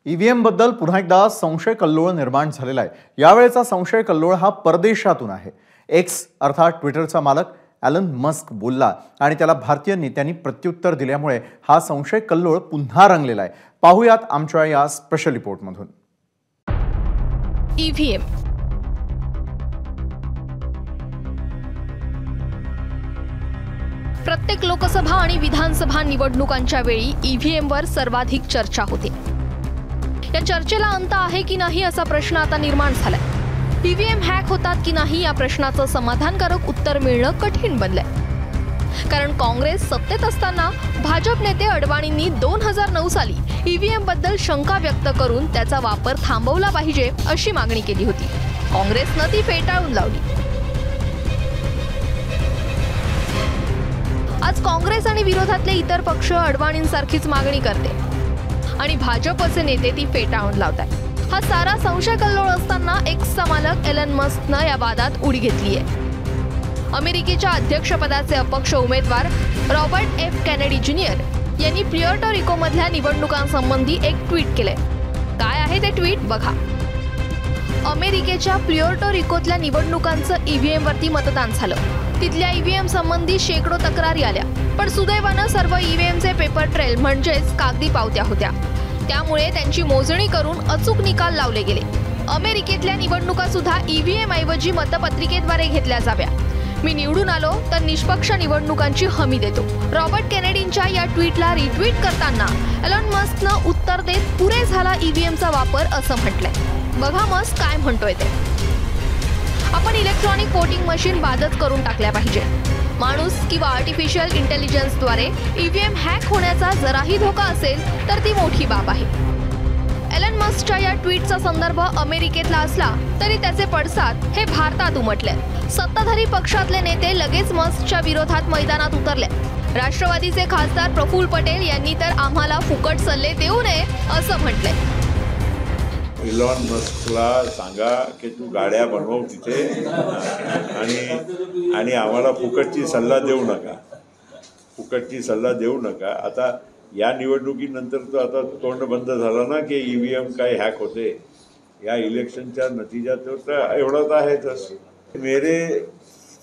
EVM बद्दल पुन्हा एकदा संशय कल्लोळ निर्माण झालेला आहे। यावेळेचा संशय कल्लोळ हा परदेशातून आहे। एक्स अर्थात ट्विटरचा मालक एलन मस्क बोलला आणि त्याला भारतीय नेत्यांनी प्रत्युत्तर दिल्यामुळे हा संशय कल्लोळ पुन्हा रंगलेला आहे। पाहूयात आमच्या या स्पेशल रिपोर्टमधून। ईव्हीएम प्रत्येक लोकसभा आणि विधानसभा निवडणुकांच्या वेळी ईव्हीएमवर सर्वाधिक चर्चा होते। या चर्चेला अंत आहे की नाही असा प्रश्न आता निर्माण झालाय। ईव्हीएम हॅक होतात की नाही या प्रश्नाचं समाधानकारक उत्तर मिळणं कठीण बनलंय। कारण काँग्रेस सत्तेत असताना भाजप नेते अडवाणींनी 2009 साली ईव्हीएम बद्दल शंका व्यक्त करून त्याचा वापर थांबवला पाहिजे अशी मागणी केली होती। काँग्रेसनं ती फेटाळून लावली। आज काँग्रेस आणि विरोधातले इतर पक्ष अडवाणींसारखीच मागणी करते आणि भाजपचे नेते ती फेटाळून लावतात। हा सारा संशय कल्लोळ असताना एक्सचा मालक एलन मस्कनं या वादात उडी घेतली आहे। अमेरिकेच्या अध्यक्षपदाचे अपक्ष उमेदवार रॉबर्ट एफ केनेडी ज्युनियर यांनी प्युर्टो रिकोमधल्या निवडणुकांसंबंधी एक ट्विट केलंय। काय आहे ते ट्विट बघा। अमेरिकेच्या प्युर्टो रिकोतल्या निवडणुकांचं ईव्हीएमवरती मतदान झालं। तिथल्या ईव्हीएम संबंधी शेकडो तक्रारी आल्या, पण सुदैवानं सर्व ईव्हीएमचे पेपर ट्रेल म्हणजेच कागदी पावत्या होत्या। त्यामुळे त्यांची मोजणी करून अचूक निकाल लावले गेले। अमेरिकेतल्या निवडणुका सुद्धा ईव्हीएम ऐवजी मतपत्रिकेद्वारे घेतल्या जाव्या। मी निवडून आलो तर निष्पक्ष निवडणुकांची हमी देतो। रॉबर्ट केनेडींच्या या ट्विटला रिट्विट करताना एलन मस्कनं उत्तर देत पुरे झाला ईव्हीएमचा वापर असं म्हटलंय। बघा मस्क काय म्हणतोय ते। आपण इलेक्ट्रॉनिक वोटिंग मशीन बादच करून टाकल्या पाहिजे। माणूस किंवा आर्टिफिशियल इंटेलिजन्सद्वारे ईव्हीएम हॅक होण्याचा जराही धोका असेल तर ती मोठी बाब आहे। एलन मस्कच्या या ट्विटचा संदर्भ अमेरिकेतला असला तरी त्याचे पडसाद हे भारतात उमटले। सत्ताधारी पक्षातले नेते लगेच मस्कच्या विरोधात मैदानात उतरले। राष्ट्रवादीचे खासदार प्रफुल्ल पटेल यांनी तर आम्हाला फुकट सल्ले देऊ नये असं म्हटलंय। इलॉन मस्कला सांगा की तू गाड्या बनवू तिथे आणि आम्हाला फुकटची सल्ला देऊ नका, फुकटची सल्ला देऊ नका। आता या निवडणुकीनंतर तो आता तोंड बंद झाला ना की ईव्हीएम काय हॅक होते। या इलेक्शनच्या नतीजा तो एवढाच आहेच। मेरे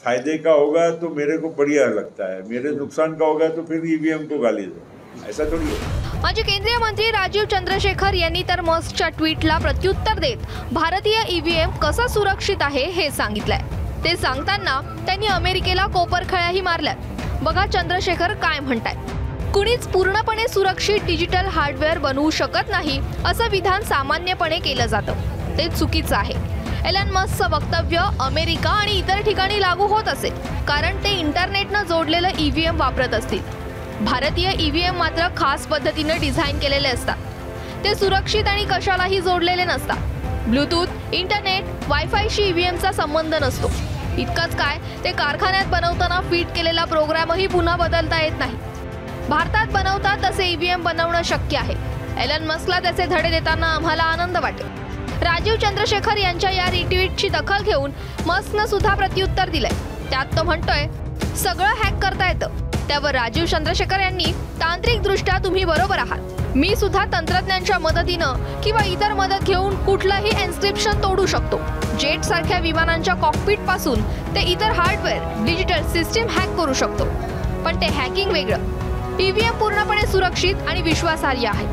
फायदे का होगा तो मेरे को बढ़िया लगता है, मेरे नुकसान का होगा तो फिर ईवीएम को गाली दो, ऐसा थोड़ी है। माजी केंद्रीय मंत्री राजीव चंद्रशेखर यांनी तर मस्कच्या ट्विटला प्रत्युत्तर देत भारतीय ईव्हीएम कसा सुरक्षित आहे हे सांगितलंय। ते सांगताना त्यांनी अमेरिकेला कोपरखळ्याही मारल्यात। बघा चंद्रशेखर काय म्हणतायत। कुणीच पूर्णपणे सुरक्षित डिजिटल हार्डवेअर बनवू शकत नाही असं विधान सामान्यपणे केलं जातं, ते चुकीचं आहे। एलन मस्कचं वक्तव्य अमेरिका आणि इतर ठिकाणी लागू होत असेल कारण ते इंटरनेटनं जोडलेलं ईव्हीएम वापरत असतील। भारतीय ईव्हीएम मात्र खास पद्धतीने डिझाइन केलेले असतात। ते सुरक्षित आणि कशालाही जोडलेले नसतात। ब्लूटूथ, इंटरनेट, वायफायशी ईव्हीएमचा संबंध नसतो। इतकंच काय, ते कारखान्यात बनवताना फिट केलेला प्रोग्रामही पुन्हा बदलता येत नाही। भारतात बनवतात तसे ईव्हीएम बनवणं शक्य आहे। एलन मस्कला त्याचे धडे देताना आम्हाला आनंद वाटेल। राजीव चंद्रशेखर यांच्या या रिट्विटची दखल घेऊन मस्कनं सुद्धा प्रत्युत्तर दिलंय। त्यात तो म्हणतोय सगळं हॅक करता येतं। त्यावर राजीव चंद्रशेखर यांनी तांत्रिकदृष्ट्या तुम्ही बरोबर आहात। मी सुद्धा तंत्रज्ञानाच्या मदतीनं किंवा इतर मदत घेऊन कुठलंही एन्क्रिप्शन तोडू शकतो। जेट सारख्या विमानांच्या कॉकपिट पासून ते इतर हार्डवेअर, डिजिटल सिस्टीम हॅक करू शकतो। पण ते हॅकिंग वेगळं। ईव्हीएम पूर्णपणे सुरक्षित आणि विश्वासार्ह आहे।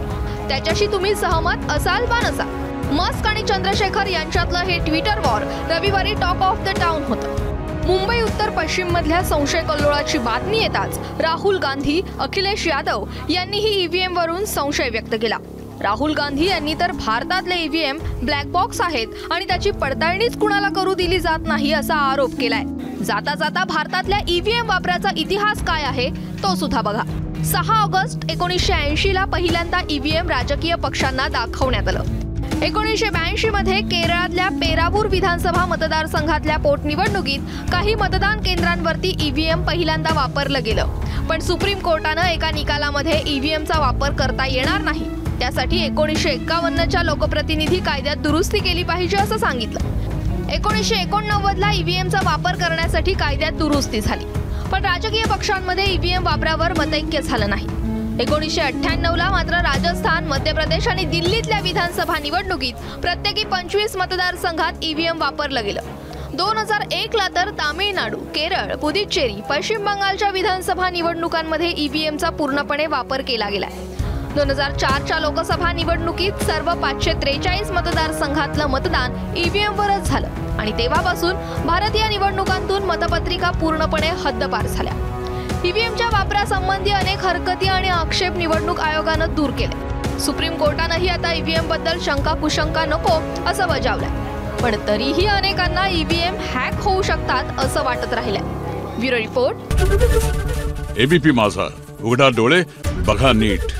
त्याच्याशी तुम्ही सहमत असाल वा नसाल। मस्क आणि चंद्रशेखर यांच्यातलं हे ट्विटर वॉर रविवारी टॉक ऑफ द टाउन होतं। मुंबई उत्तर पश्चिम मधल्या संशय कल्लोळाची बातमी येताच राहुल गांधी, अखिलेश यादव यांनीही ईव्हीएम वरून संशय व्यक्त केला। राहुल गांधी यांनी तर भारतातले ईव्हीएम ब्लॅक बॉक्स आहेत आणि त्याची पडताळणीच कुणाला करू दिली जात नाही असा आरोप केलाय। जाता जाता भारतातल्या ईव्हीएम वापराचा इतिहास काय आहे तो सुद्धा बघा। 6 ऑगस्ट 1980 ला पहिल्यांदा ईव्हीएम राजकीय पक्षांना दाखवण्यात आलं। 1982 मध्ये केरळातल्या पेरावूर विधानसभा मतदारसंघातल्या पोटनिवडणुकीत काही मतदान केंद्रांवरती ईव्हीएम पहिल्यांदा वापरलं गेलं, पण सुप्रीम कोर्टानं एका निकालामध्ये ईव्हीएमचा वापर करता येणार नाही, त्यासाठी 1951च्या लोकप्रतिनिधी कायद्यात दुरुस्ती केली पाहिजे असं सांगितलं। 1989 ला ईव्हीएमचा वापर करण्यासाठी कायद्यात दुरुस्ती झाली, पण राजकीय पक्षांमध्ये ईव्हीएम वापरावर मतैक्य झालं नाही। 1998ला मात्र राजस्थान, मध्य प्रदेश आणि दिल्लीतल्या विधानसभा निवडणुकीत प्रत्येकी 25 मतदारसंघात ईव्हीएम वापरलं गेलं. 2001ला तर तामिळनाडू, केरळ, पुदुच्चेरी, पश्चिम बंगालच्या विधानसभा निवडणुकांमध्ये ईव्हीएमचा पूर्णपणे वापर केला गेलाय. 2004च्या लोकसभा निवडणुकीत सर्व 543 मतदारसंघातलं मतदान ईव्हीएमवरच झालं आणि तेव्हापासून भारतीय निवडणुकांतून मतपत्रिका पूर्णपणे हद्दपार झाल्या. ईव्हीएमच्या वापरासंबंधी अनेक हरकती आणि आक्षेप निवडणूक आयोगानं दूर केले. सुप्रीम कोर्टानंही आता ईव्हीएम बद्दल शंका कुशंका नको असं बजावलंय. पण तरीही अनेकांना ईव्हीएम हॅक होऊ शकतात असं वाटत राहिलंय. ब्युरो रिपोर्ट, एबीपी माझा, उघडा डोळे बघा नीट.